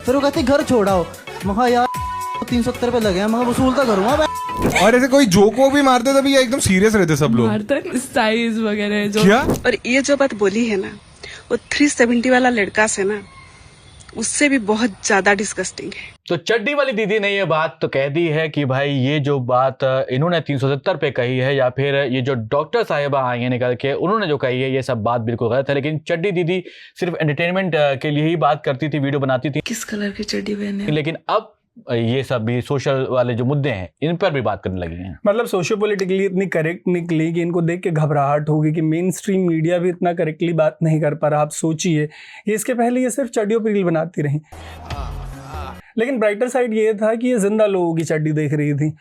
फिर वो कहते घर छोड़ाओ। महा यार 370 रुपए लगे हैं, मैं वसूलता करूँगा। और ऐसे कोई जोक वो भी मारते थे भैया, एकदम सीरियस रहते सब लोग, मारता साइज वगैरह जो। क्या? और ये जो बात बोली है ना, वो 370 वाला लड़का से ना, उससे भी बहुत ज्यादा डिस्गस्टिंग है। तो चड्डी वाली दीदी ने ये बात तो कह दी है कि भाई ये जो बात इन्होंने 370 पे कही है, या फिर ये जो डॉक्टर साहिबा आई हैं निकल के उन्होंने जो कही है, ये सब बात बिल्कुल गलत है। लेकिन चड्डी दीदी सिर्फ एंटरटेनमेंट के लिए ही बात करती थी, वीडियो बनाती थी। किस कलर की चड्डी पहने? लेकिन अब ये सब भी सोशल वाले जो मुद्दे हैं इन पर भी बात करने लगी हैं। मतलब सोशियो पॉलिटिकली इतनी करेक्ट निकली कि इनको देख के घबराहट होगी कि मेन स्ट्रीम मीडिया भी इतना करेक्टली बात नहीं कर पा रहा। आप सोचिए, ये इसके पहले ये सिर्फ चड्डियों पर रील बनाती रही, लेकिन ब्राइटर साइड ये था कि ये जिंदा लोगों की चड्डी देख रही थी।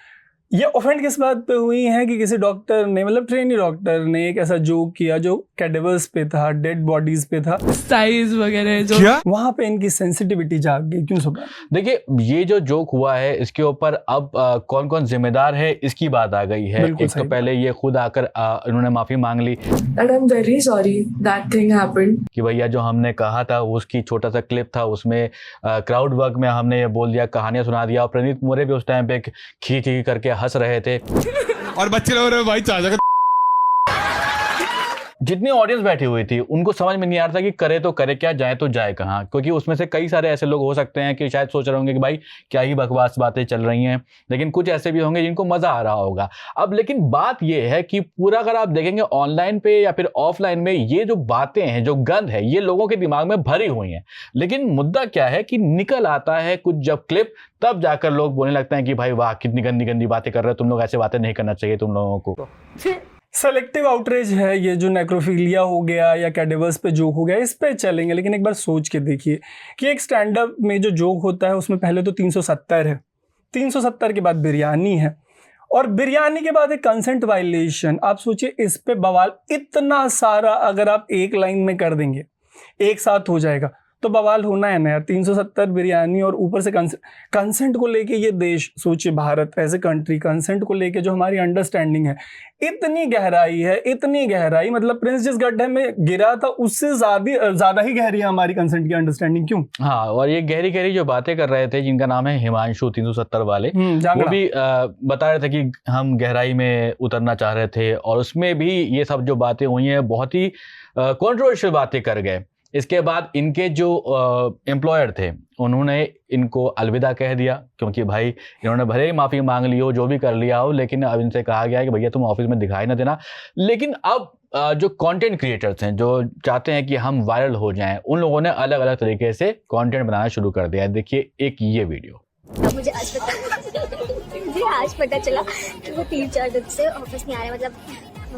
ये ऑफेंड किस बात पे हुई है कि किसी डॉक्टर ने, मतलब ट्रेनी डॉक्टर ने एक ऐसा जोक किया जो कैडेवर्स पे था, डेड बॉडीज पे था, साइज वगैरह जो। क्या? वहां पे इनकी सेंसिटिविटी जाग गई। क्यों सुबह? देखिए, ये जो जोक हुआ है इसके ऊपर अब कौन कौन जिम्मेदार है इसकी बात आ गई है। एक तो पहले ये खुद आकर इन्होंने माफी मांग ली That I'm very sorry that thing happened. कि भैया जो हमने कहा था उसकी छोटा सा क्लिप था, उसमें क्राउड वर्क में हमने ये बोल दिया, कहानियां सुना दिया। और प्रणीत मोरे भी उस टाइम पे खी खी करके हंस रहे थे और बच्चे लोग रहे भाई चाचा का। जितनी ऑडियंस बैठी हुई थी उनको समझ में नहीं आ रहा था कि करे तो करे क्या, जाए तो जाए कहाँ। क्योंकि उसमें से कई सारे ऐसे लोग हो सकते हैं कि शायद सोच रहे होंगे कि भाई क्या ही बकवास बातें चल रही हैं, लेकिन कुछ ऐसे भी होंगे जिनको मजा आ रहा होगा। अब लेकिन बात यह है कि पूरा अगर आप देखेंगे ऑनलाइन पे या फिर ऑफलाइन में, ये जो बातें हैं, जो गंद है, ये लोगों के दिमाग में भरी हुई हैं। लेकिन मुद्दा क्या है कि निकल आता है कुछ जब क्लिप, तब जाकर लोग बोलने लगते हैं कि भाई वाह कितनी गंदी गंदी बातें कर रहे हो तुम लोग, ऐसे बातें नहीं करना चाहिए तुम लोगों को। सेलेक्टिव आउटरीच है ये, जो नेक्रोफिलिया हो गया या कैडेवर्स पे जोक हो गया, इस पे चलेंगे। लेकिन एक बार सोच के देखिए कि एक स्टैंड अप में जो जोक होता है उसमें पहले तो 370 है, 370 के बाद बिरयानी है, और बिरयानी के बाद एक कंसेंट वायलेशन। आप सोचिए इस पे बवाल इतना सारा अगर आप एक लाइन में कर देंगे, एक साथ हो जाएगा, तो बवाल होना है ना यार। 370 बिरयानी और ऊपर से कंसेंट को लेके ये देश, सोचिए भारत एज ए कंट्री, कंसेंट को लेके जो हमारी अंडरस्टैंडिंग है, इतनी गहराई है, इतनी गहराई, मतलब प्रिंस जिस गड्ढे में गिरा था उससे ज्यादा ही गहरी है हमारी कंसेंट की अंडरस्टैंडिंग। क्यों? हाँ, और ये गहरी गहरी जो बातें कर रहे थे, जिनका नाम है हिमांशु 370 वाले, वो भी बता रहे थे कि हम गहराई में उतरना चाह रहे थे, और उसमें भी ये सब जो बातें हुई हैं बहुत ही कॉन्ट्रोवर्शियल बातें कर गए। इसके बाद इनके जो एम्प्लॉयर थे उन्होंने इनको अलविदा कह दिया, क्योंकि भाई इन्होंने भले ही माफ़ी मांग ली हो, जो भी कर लिया हो, लेकिन अब इनसे कहा गया है कि भैया तुम ऑफिस में दिखाई ना देना। लेकिन अब जो कंटेंट क्रिएटर्स हैं, जो चाहते हैं कि हम वायरल हो जाएं, उन लोगों ने अलग अलग तरीके से कंटेंट बनाना शुरू कर दिया है। देखिए एक ये वीडियो। मुझे आज पता चला कि वो 3-4 दिन से ऑफिस नहीं आ रहे, मतलब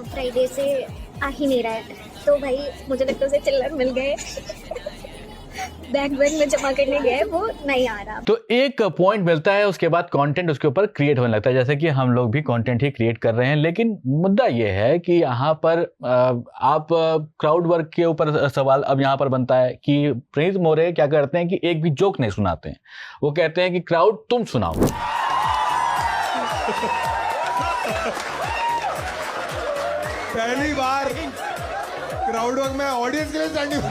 फ्राइडे से आ ही नहीं रहा है। तो भाई मुझे लगता है उसे चिल्लर मिल गए, बैंक में जमा करने गए, वो नहीं आ रहा। तो एक पॉइंट मिलता है, उसके बाद कंटेंट उसके ऊपर क्रिएट होने लगता है, जैसे कि हम लोग भी कंटेंट ही क्रिएट कर रहे हैं। लेकिन मुद्दा ये है कि यहाँ पर आप क्राउड वर्क के ऊपर सवाल अब यहाँ पर बनता है कि प्रणीत मोरे क्या करते हैं कि एक भी जोक नहीं सुनाते हैं, वो कहते हैं कि क्राउड तुम सुनाओ। पहली बार क्राउड वर्क में ऑडियंस के लिए स्टैंडिंग,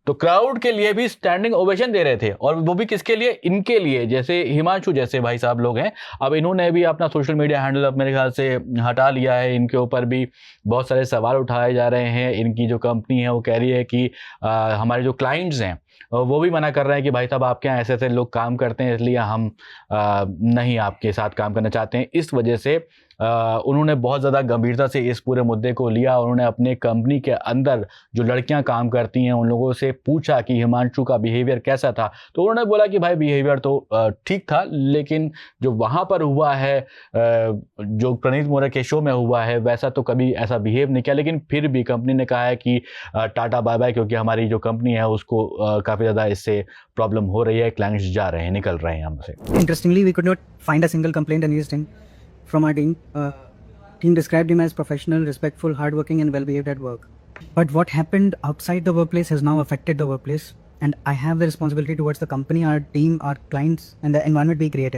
तो क्राउड के लिए भी स्टैंडिंग ओवेशन दे रहे थे, और वो भी किसके लिए? इनके लिए। जैसे हिमांशु जैसे भाई साहब लोग हैं, अब इन्होंने भी अपना सोशल मीडिया हैंडल अब मेरे ख्याल से हटा लिया है। इनके ऊपर भी बहुत सारे सवाल उठाए जा रहे हैं। इनकी जो कंपनी है वो कह रही है कि हमारे जो क्लाइंट्स हैं वो भी मना कर रहे हैं कि भाई साहब आपके यहाँ ऐसे ऐसे लोग काम करते हैं, इसलिए हम नहीं आपके साथ काम करना चाहते हैं। इस वजह से उन्होंने बहुत ज़्यादा गंभीरता से इस पूरे मुद्दे को लिया। उन्होंने अपने कंपनी के अंदर जो लड़कियां काम करती हैं उन लोगों से पूछा कि हिमांशु का बिहेवियर कैसा था, तो उन्होंने बोला कि भाई बिहेवियर तो ठीक था, लेकिन जो वहाँ पर हुआ है, जो प्रणीत मोरे के शो में हुआ है, वैसा तो कभी ऐसा बिहेव नहीं किया। लेकिन फिर भी कंपनी ने कहा है कि टाटा बाय बाय, क्योंकि हमारी जो कंपनी है उसको काफ़ी ज़्यादा इससे प्रॉब्लम हो रही है, क्लाइंट्स जा रहे हैं, निकल रहे हैं हमसे। Interestingly, we could not find a single complaint against him from our team. Team described him as professional, respectful, hardworking, and well-behaved at work. But what happened outside the workplace has now affected the workplace, and I have the responsibility towards the company, our team, our clients, and the environment we create.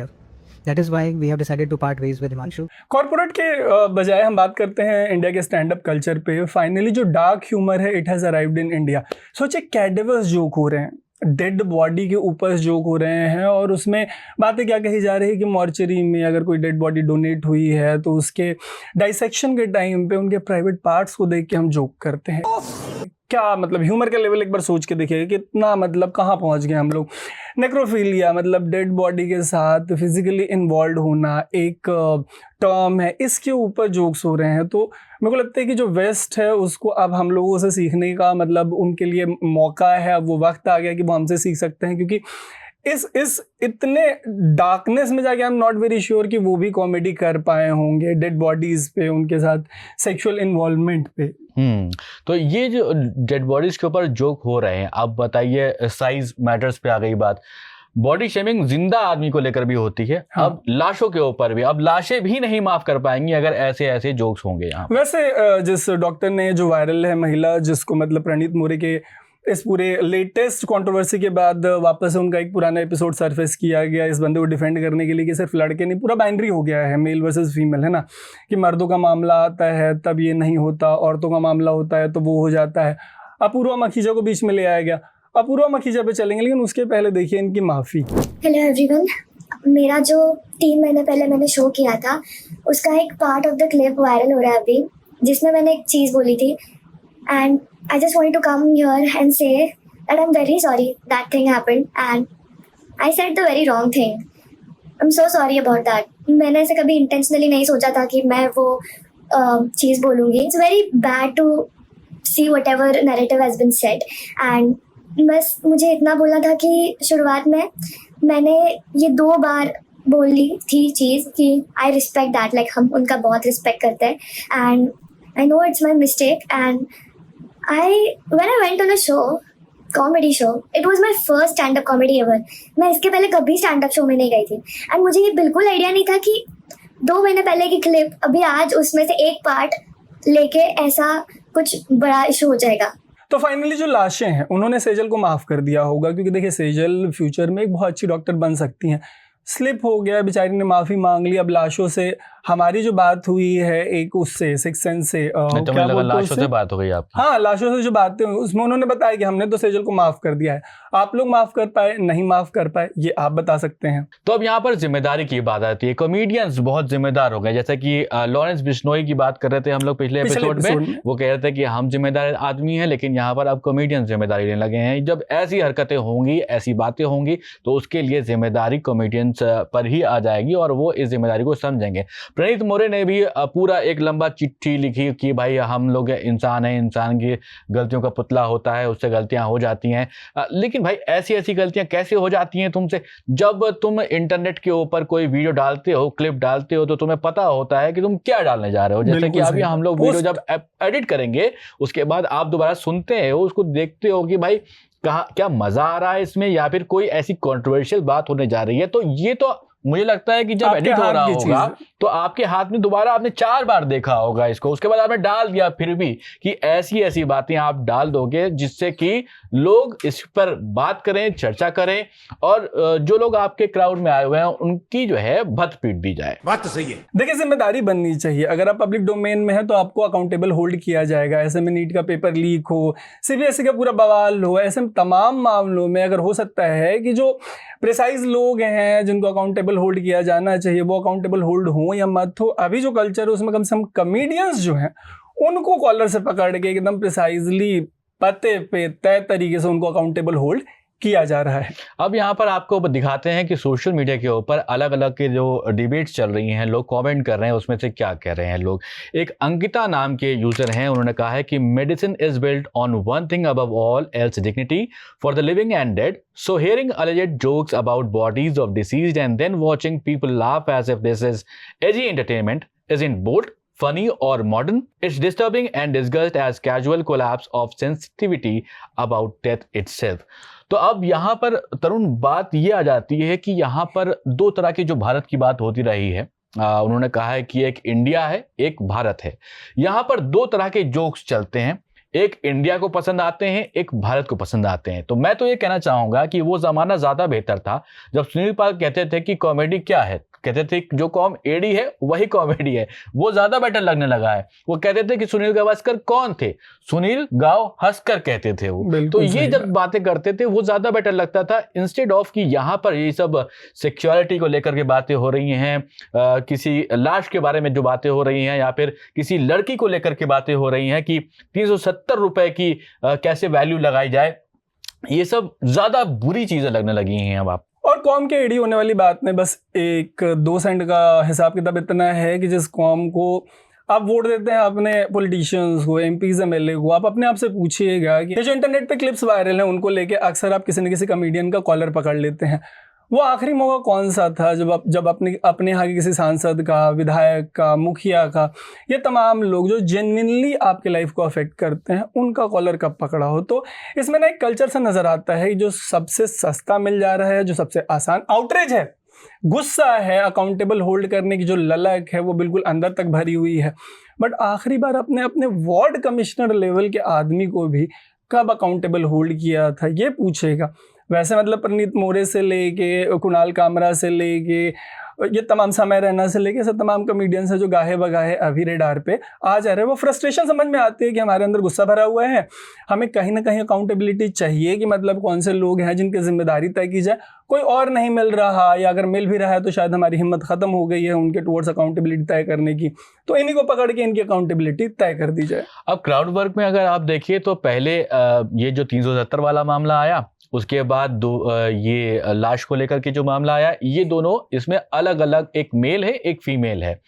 That is why we have decided to part ways with Himanshu. Corporate के बजाय हम बात करते हैं India के stand up culture पे। Finally जो dark humour है, it has arrived in India. सोचिए कैडेवर्स जोक हो रहे हैं, डेड बॉडी के ऊपर जोक हो रहे हैं और उसमें बातें क्या कही जा रही है कि मॉर्चरी में अगर कोई डेड बॉडी डोनेट हुई है तो उसके डाइसेक्शन के टाइम पे उनके प्राइवेट पार्ट्स को देख के हम जोक करते हैं। क्या मतलब ह्यूमर का लेवल एक बार सोच के देखिए कितना मतलब कहाँ पहुँच गए हम लोग। नेक्रोफिलिया मतलब डेड बॉडी के साथ फिजिकली इन्वॉल्व होना एक टर्म है, इसके ऊपर जोक्स हो रहे हैं। तो मेरे को लगता है कि जो वेस्ट है उसको अब हम लोगों से सीखने का मतलब उनके लिए मौका है, अब वो वक्त आ गया कि वो हमसे सीख सकते हैं, क्योंकि इस इतने डार्कनेस में जाके I am not very sure कि वो भी कॉमेडी कर पाए होंगे डेड बॉडीज पे, उनके साथ सेक्सुअल इन्वॉल्वमेंट पे। तो ये जो डेड बॉडीज के ऊपर जोक हो रहे हैं, आप बताइए साइज मैटर्स पे आ गई बात, बॉडी शेमिंग जिंदा आदमी को लेकर भी होती है। हाँ। अब लाशों के ऊपर भी, अब लाशें भी नहीं माफ कर पाएंगी अगर ऐसे ऐसे जोक्स होंगे यहाँ। वैसे जिस डॉक्टर ने जो वायरल है महिला जिसको मतलब प्रणीत मोरे के इस पूरे लेटेस्ट कंट्रोवर्सी के बाद वापस से उनका एक पुराना एपिसोड सरफेस किया गया इस बंदे को डिफेंड करने के लिए कि सिर्फ लड़के नहीं, पूरा बाइनरी हो गया है, मेल वर्सेस फीमेल, है ना, कि मर्दों का मामला आता है तब ये नहीं होता, औरतों का मामला होता है तो वो हो जाता है। अपूर्वा मखीजा को बीच में ले आया गया। अपूर्वा मखीजा पे चलेंगे, लेकिन उसके पहले देखिए इनकी माफ़ी। हेलो एवरीवन, मेरा जो 3 महीने पहले मैंने शो किया था उसका एक part of the clip viral हो रहा है अभी, जिसमें मैंने एक चीज़ बोली थी and I just wanted to come here and say that I'm very sorry that thing happened and I said the very wrong thing. I'm so sorry about that. मैंने ऐसे कभी intentionally नहीं सोचा था कि मैं वो चीज़ बोलूँगी. It's very bad to see whatever narrative has been said and बस मुझे इतना बोलना था कि शुरुआत में मैंने ये 2 बार बोल ली थी चीज़ कि I respect that, like हम उनका बहुत respect करते हैं and I know it's my mistake and when I went on a show, comedy show, it was my first stand-up comedy ever. मैं इसके पहले कभी stand-up show में नहीं गई थी एंड मुझे ये बिल्कुल आइडिया नहीं था कि 2 महीने पहले की क्लिप अभी आज उसमें से एक पार्ट लेके ऐसा कुछ बड़ा इशू हो जाएगा। तो फाइनली जो लाशें हैं उन्होंने सेजल को माफ़ कर दिया होगा, क्योंकि देखिए सेजल फ्यूचर में एक बहुत अच्छी डॉक्टर बन सकती हैं। स्लिप हो गया, बेचारी ने माफ़ी मांग ली। अब लाशों से हमारी जो बात हुई है एक उससे सिक्स सेंस से क्या लगा लाशों से बात हो गई आपकी? हाँ, लाशों से जो बातें हुई उसमें उन्होंने बताया कि हमने तो सेजल को माफ़ कर दिया है। आप लोग माफ़ कर पाए नहीं माफ़ कर पाए ये आप बता सकते हैं। तो अब यहाँ पर जिम्मेदारी की बात आती है। कॉमेडियंस बहुत जिम्मेदार हो गए, जैसा कि लॉरेंस बिश्नोई की बात कर रहे थे हम लोग पिछले एपिसोड में। वो कह रहे थे कि हम जिम्मेदार आदमी हैं, लेकिन यहाँ पर अब कॉमेडियंस जिम्मेदारी लेने लगे हैं। जब ऐसी हरकतें होंगी, ऐसी बातें होंगी, तो उसके लिए जिम्मेदारी कॉमेडियंस पर ही आ जाएगी और वो इस जिम्मेदारी को समझेंगे। प्रणीत मोरे ने भी पूरा एक लंबा चिट्ठी लिखी कि भाई हम लोग इंसान हैं, इंसान की गलतियों का पुतला होता है, उससे गलतियां हो जाती हैं। लेकिन भाई ऐसी ऐसी गलतियां कैसे हो जाती हैं तुमसे? जब तुम इंटरनेट के ऊपर कोई वीडियो डालते हो, क्लिप डालते हो, तो तुम्हें पता होता है कि तुम क्या डालने जा रहे हो। जैसे कि अभी हम लोग वीडियो जब एडिट करेंगे उसके बाद आप दोबारा सुनते हो, उसको देखते हो कि भाई कहाँ क्या मजा आ रहा है इसमें, या फिर कोई ऐसी कंट्रोवर्शियल बात होने जा रही है। तो ये तो मुझे लगता है कि जब एडिट हो रहा होगा तो आपके हाथ में दोबारा आपने 4 बार देखा होगा इसको, उसके बाद आपने डाल दिया फिर भी कि ऐसी ऐसी बातें आप डाल दोगे जिससे कि लोग इस पर बात करें, चर्चा करें और जो लोग आपके क्राउड में आए हुए हैं उनकी जो है भत पीट दी जाए। बात तो सही है। देखिए जिम्मेदारी बननी चाहिए। अगर आप पब्लिक डोमेन में हैं तो आपको अकाउंटेबल होल्ड किया जाएगा। ऐसे में नीट का पेपर लीक हो, सीबीएसई का पूरा बवाल हो, ऐसे तमाम मामलों में अगर हो सकता है कि जो प्रिसाइज लोग हैं जिनको अकाउंटेबल होल्ड किया जाना चाहिए वो अकाउंटेबल होल्ड हो या मत हो। अभी जो कल्चर है उसमें कम से कम कॉमेडियंस जो हैं उनको कॉलर से पकड़ के एकदम प्रिसाइजली पते पे तय तरीके से उनको अकाउंटेबल होल्ड किया जा रहा है। अब यहाँ पर आपको दिखाते हैं कि सोशल मीडिया के ऊपर अलग अलग के जो डिबेट्स चल रही हैं, लोग कमेंट कर रहे हैं, उसमें से क्या कह रहे हैं लोग। एक अंकिता नाम के यूजर हैं, उन्होंने कहा है कि medicine is built on one thing above all else, dignity for the living and dead. So hearing alleged jokes about bodies of deceased and then watching people laugh as if this is edgy entertainment isn't bold, funny or modern. It's disturbing and disgust as casual collapse of sensitivity about death itself. तो अब यहाँ पर तरुण बात ये आ जाती है कि यहाँ पर 2 तरह की जो भारत की बात होती रही है। उन्होंने कहा है कि एक इंडिया है, एक भारत है। यहाँ पर 2 तरह के जोक्स चलते हैं, एक इंडिया को पसंद आते हैं, एक भारत को पसंद आते हैं। तो मैं तो ये कहना चाहूंगा कि वो जमाना ज्यादा बेहतर था जब सुनील पाल कहते थे कि कॉमेडी क्या है, कहते थे जो कॉमेडी है वही कॉमेडी है, वो ज्यादा बेटर लगने लगा है। वो कहते थे कि सुनील गावस्कर कौन थे, सुनील गाव हंसकर कहते थे वो। तो ये जब बातें करते थे वो ज्यादा बेटर लगता था, इंस्टेड ऑफ कि यहाँ पर ये सब सेक्सुअलिटी को लेकर के बातें हो रही हैं, किसी लाश के बारे में जो बातें हो रही हैं, या फिर किसी लड़की को लेकर के बातें हो रही हैं कि 370 रुपए की कैसे वैल्यू लगाई जाए, ये सब ज्यादा बुरी चीजें लगने लगी हैं अब आप। और कॉम के एडी होने वाली बात में बस 1-2 सेंट का हिसाब किताब इतना है कि जिस कॉम को आप वोट देते हैं अपने पॉलिटिशियंस को, एमपीज एमएलए को, आप अपने आप से पूछिएगा कि जो इंटरनेट पे क्लिप्स वायरल हैं उनको लेके अक्सर आप किसी न किसी कॉमेडियन का कॉलर पकड़ लेते हैं। वो आखिरी मौका कौन सा था जब अपने यहाँ के किसी सांसद का, विधायक का, मुखिया का, ये तमाम लोग जो जेन्युइनली आपके लाइफ को अफेक्ट करते हैं उनका कॉलर कब पकड़ा हो। तो इसमें ना एक कल्चर सा नजर आता है जो सबसे सस्ता मिल जा रहा है, जो सबसे आसान आउटरीच है, गुस्सा है, अकाउंटेबल होल्ड करने की जो ललक है वो बिल्कुल अंदर तक भरी हुई है। बट आखिरी बार अपने वार्ड कमिश्नर लेवल के आदमी को भी कब अकाउंटेबल होल्ड किया था ये पूछेगा। वैसे मतलब प्रनीत मोरे से लेके कुणाल कामरा से लेके ये तमाम समय रैना से लेके सब तमाम कॉमेडियंस है जो गाहे बगाहे अभी रेडार पे आ जा रहे हैं। वो फ्रस्ट्रेशन समझ में आती है कि हमारे अंदर गुस्सा भरा हुआ है, हमें कहीं ना कहीं अकाउंटेबिलिटी चाहिए कि मतलब कौन से लोग हैं जिनकी जिम्मेदारी तय की जाए। कोई और नहीं मिल रहा, या अगर मिल भी रहा है तो शायद हमारी हिम्मत खत्म हो गई है उनके टुवर्ड्स अकाउंटेबिलिटी तय करने की, तो इन्हीं को पकड़ के इनकी अकाउंटेबिलिटी तय कर दी जाए। अब क्राउड वर्क में अगर आप देखिए तो पहले ये जो 370 वाला मामला आया, उसके बाद ये लाश को लेकर के जो मामला आया, ये दोनों इसमें अलग अलग, एक मेल है एक फीमेल है।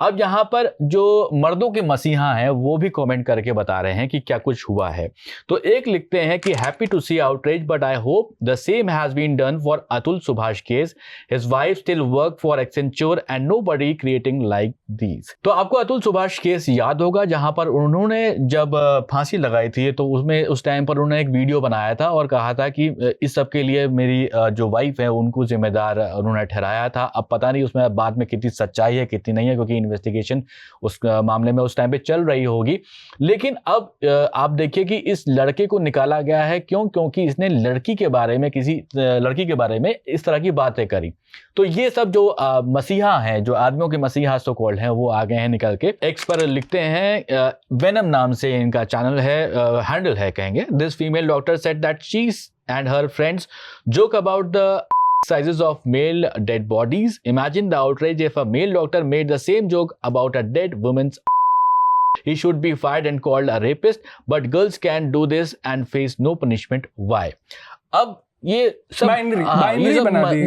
अब यहाँ पर जो मर्दों के मसीहा हैं वो भी कमेंट करके बता रहे हैं कि क्या कुछ हुआ है। तो एक लिखते हैं कि happy to see outreach but I hope the same has been done for Atul Subhash case, his wife still work for Accenture and nobody creating like these. तो आपको अतुल सुभाष केस याद होगा जहां पर उन्होंने जब फांसी लगाई थी तो उसमें उस टाइम पर उन्होंने एक वीडियो बनाया था और कहा था कि इस सब के लिए मेरी जो वाइफ है उनको जिम्मेदार उन्होंने ठहराया था। अब पता नहीं उसमें बाद में कितनी सच्चाई है कितनी नहीं है, क्योंकि इन्वेस्टिगेशन उस मामले में उस टाइम पे चल रही होगी। लेकिन अब आप देखिए कि इस लड़के को निकाला गया है, क्योंकि इसने लड़की के बारे में, किसी लड़की के बारे में इस तरह की बातें करी। तो ये सब जो मसीहा हैं, जो आदमियों के मसीहा सो कॉल्ड हैं, वो आ गए हैं निकल के। एक्स पर लिखते हैं, वेनम नाम से इनका चैनल है, हैंडल है कहेंगे, this female doctor said that she and her friends joke about the sizes of male dead bodies. Imagine the outrage if a male doctor made the same joke about a dead woman's. He should be fired and called a rapist, but girls can do this and face no punishment. Why? अब ये सब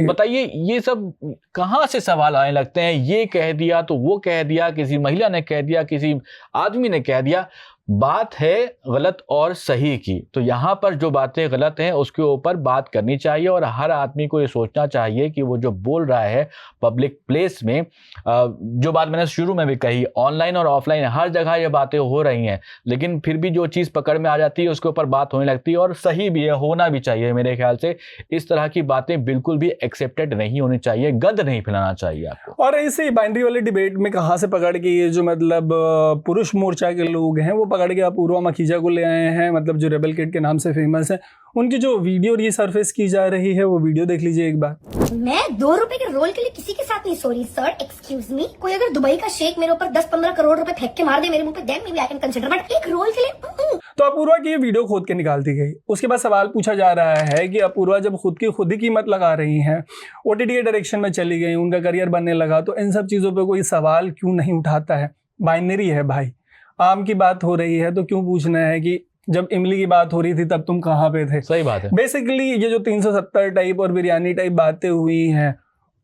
बताइए, ये सब कहाँ से सवाल आने लगते हैं। ये कह दिया तो वो कह दिया, किसी महिला ने कह दिया, किसी आदमी ने कह दिया। बात है गलत और सही की, तो यहाँ पर जो बातें गलत हैं उसके ऊपर बात करनी चाहिए और हर आदमी को ये सोचना चाहिए कि वो जो बोल रहा है पब्लिक प्लेस में, जो बात मैंने शुरू में भी कही, ऑनलाइन और ऑफलाइन हर जगह ये बातें हो रही हैं, लेकिन फिर भी जो चीज़ पकड़ में आ जाती है उसके ऊपर बात होने लगती है, और सही भी है, होना भी चाहिए। मेरे ख्याल से इस तरह की बातें बिल्कुल भी एक्सेप्टेड नहीं होनी चाहिए, गंद नहीं फैलाना चाहिए आपको। और ऐसे बाइनरी वाले डिबेट में कहाँ से पकड़ के ये जो मतलब पुरुष मोर्चा के लोग हैं वो पकड़ के अपूर्वा मखीजा को ले आए हैं, मतलब जो रेबल किड के नाम से फेमस है। उनकी जो वीडियो रीसर्फेस की जा रही है वो वीडियो देख लीजिए एक बार। मैं 2 रुपए के रोल के लिए किसी के साथ नहीं सॉरी सर, एक्सक्यूज मी। कोई अगर दुबई का शेख मेरे ऊपर 10-15 करोड़ रुपए फेंक के मार दे मेरे मुंह पे, then may be I can consider, but एक रोल के लिए तो अपूर्वा की ये वीडियो खोद के निकाल दी गई। उसके बाद सवाल पूछा जा रहा है कि अपूर्वा जब खुद ही कीमत लगा रही हैं, ओटीटी के डायरेक्शन में चली गई, उनका करियर बनने लगा, तो इन सब चीजों पे कोई सवाल क्यों नहीं उठाता है? बाइनरी है भाई, आम की बात हो रही है तो क्यों पूछना है कि जब इमली की बात हो रही थी तब तुम कहाँ पे थे? सही बात है। बेसिकली ये जो 370 टाइप और बिरयानी टाइप बातें हुई हैं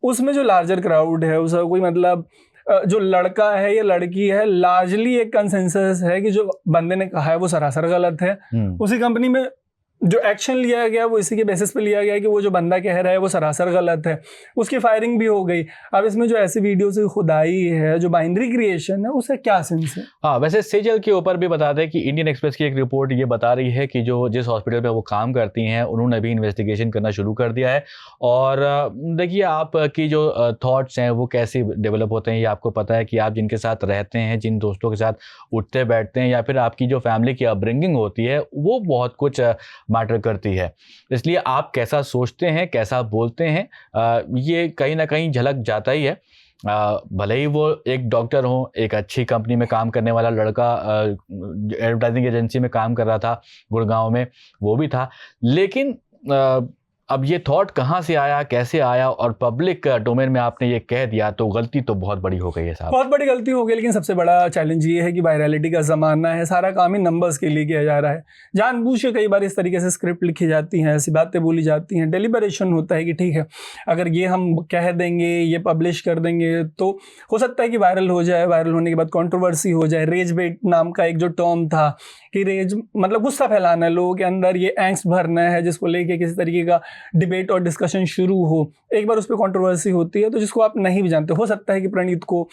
उसमें जो लार्जर क्राउड है उसका कोई मतलब, जो लड़का है या लड़की है, लार्जली एक कंसेंसस है कि जो बंदे ने कहा है वो सरासर गलत है। उसी कंपनी में जो एक्शन लिया गया वो इसी के बेसिस पे लिया गया कि वो जो बंदा कह रहा है वो सरासर गलत है, उसकी फायरिंग भी हो गई। अब इसमें जो ऐसी वीडियो से खुदाई है, जो बाइनरी क्रिएशन है, उससे क्या सेंस है? हाँ, वैसे सेजल के ऊपर भी बता दें कि इंडियन एक्सप्रेस की एक रिपोर्ट ये बता रही है कि जो जिस हॉस्पिटल में वो काम करती हैं उन्होंने भी इन्वेस्टिगेशन करना शुरू कर दिया है। और देखिए आपकी जो थॉट्स हैं वो कैसे डेवलप होते हैं ये आपको पता है कि आप जिनके साथ रहते हैं, जिन दोस्तों के साथ उठते बैठते हैं, या फिर आपकी जो फैमिली की अपब्रिंगिंग होती है वो बहुत कुछ मैटर करती है। इसलिए आप कैसा सोचते हैं, कैसा बोलते हैं, ये कहीं ना कहीं झलक जाता ही है। भले ही वो एक डॉक्टर हो, एक अच्छी कंपनी में काम करने वाला लड़का एडवर्टाइजिंग एजेंसी में काम कर रहा था गुड़गांव में, वो भी था, लेकिन अब ये थॉट कहाँ से आया, कैसे आया और पब्लिक डोमेन में आपने ये कह दिया, तो गलती तो बहुत बड़ी हो गई है साहब। बहुत बड़ी गलती हो गई, लेकिन सबसे बड़ा चैलेंज ये है कि वायरलिटी का ज़माना है, सारा काम ही नंबर्स के लिए किया जा रहा है। जानबूझ के कई बार इस तरीके से स्क्रिप्ट लिखी जाती हैं, ऐसी बातें बोली जाती हैं, डेलिबरेशन होता है कि ठीक है अगर ये हम कह देंगे, ये पब्लिश कर देंगे तो हो सकता है कि वायरल हो जाए, वायरल होने के बाद कॉन्ट्रोवर्सी हो जाए। रेज बेट नाम का एक जो टर्म था कि रेज मतलब गुस्सा फैलाना है, लोगों के अंदर ये एंग्स्ट भरना है, जिसको लेके किसी तरीके का डिबेट और डिस्कशन शुरू हो, एक बार उस पर कॉन्ट्रोवर्सी होती है तो जिसको आप नहीं भी जानते, हो सकता है कि प्रणीत को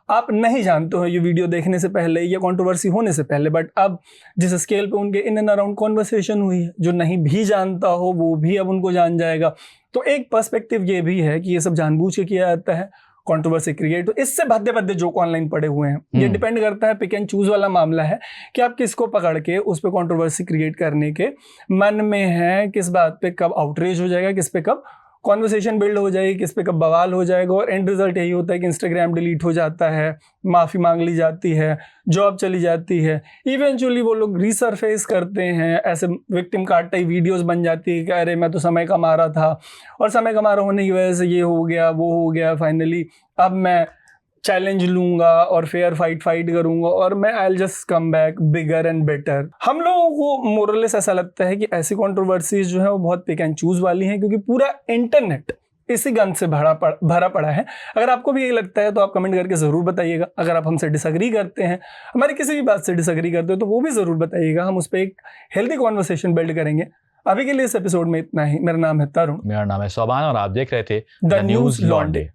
आप नहीं जानते हो ये वीडियो देखने से पहले या कंट्रोवर्सी होने से पहले, बट अब जिस स्केल पे उनके इन एंड अराउंड कॉन्वर्सेशन हुई है, जो नहीं भी जानता हो वो भी अब उनको जान जाएगा। तो एक पर्सपेक्टिव ये भी है कि ये सब जानबूझ के किया जाता है, कंट्रोवर्सी क्रिएट। तो इससे भद्दे जोक ऑनलाइन पड़े हुए हैं। ये डिपेंड करता है, पिक एंड चूज वाला मामला है कि आप किसको पकड़ के उस पर कंट्रोवर्सी क्रिएट करने के मन में है, किस बात पे कब आउटरीच हो जाएगा, किस पे कब कॉन्वर्सेशन बिल्ड हो जाएगी, किस पे कब बवाल हो जाएगा। और एंड रिजल्ट यही होता है कि इंस्टाग्राम डिलीट हो जाता है, माफ़ी मांग ली जाती है, जॉब चली जाती है, इवेंचुअली वो लोग रीसरफेस करते हैं, ऐसे विक्टिम कार्ड टाइप वीडियोस बन जाती है कि अरे मैं तो समय कमा रहा था और समय कमा रहा होने की वजह से ये हो गया, वो हो गया, फाइनली अब मैं चैलेंज लूंगा और फेयर फाइट करूंगा और मैं I will just come back bigger and better. हम लोगों को मोरलेस ऐसा लगता है कि ऐसी कंट्रोवर्सीज जो है वो बहुत पिक एंड चूज वाली हैं, क्योंकि पूरा इंटरनेट इसी गंद से भरा पड़ा है। अगर आपको भी यही लगता है तो आप कमेंट करके ज़रूर बताइएगा। अगर आप हमसे डिसएग्री करते हैं, हमारी किसी भी बात से डिसएग्री करते हो, तो वो भी ज़रूर बताइएगा। हम उस पर एक हेल्दी कॉन्वर्सेशन बिल्ड करेंगे। अभी के लिए इस एपिसोड में इतना ही। मेरा नाम है तरुण, मेरा नाम है सोबान और आप देख रहे थे द न्यूज़ लॉन्डे।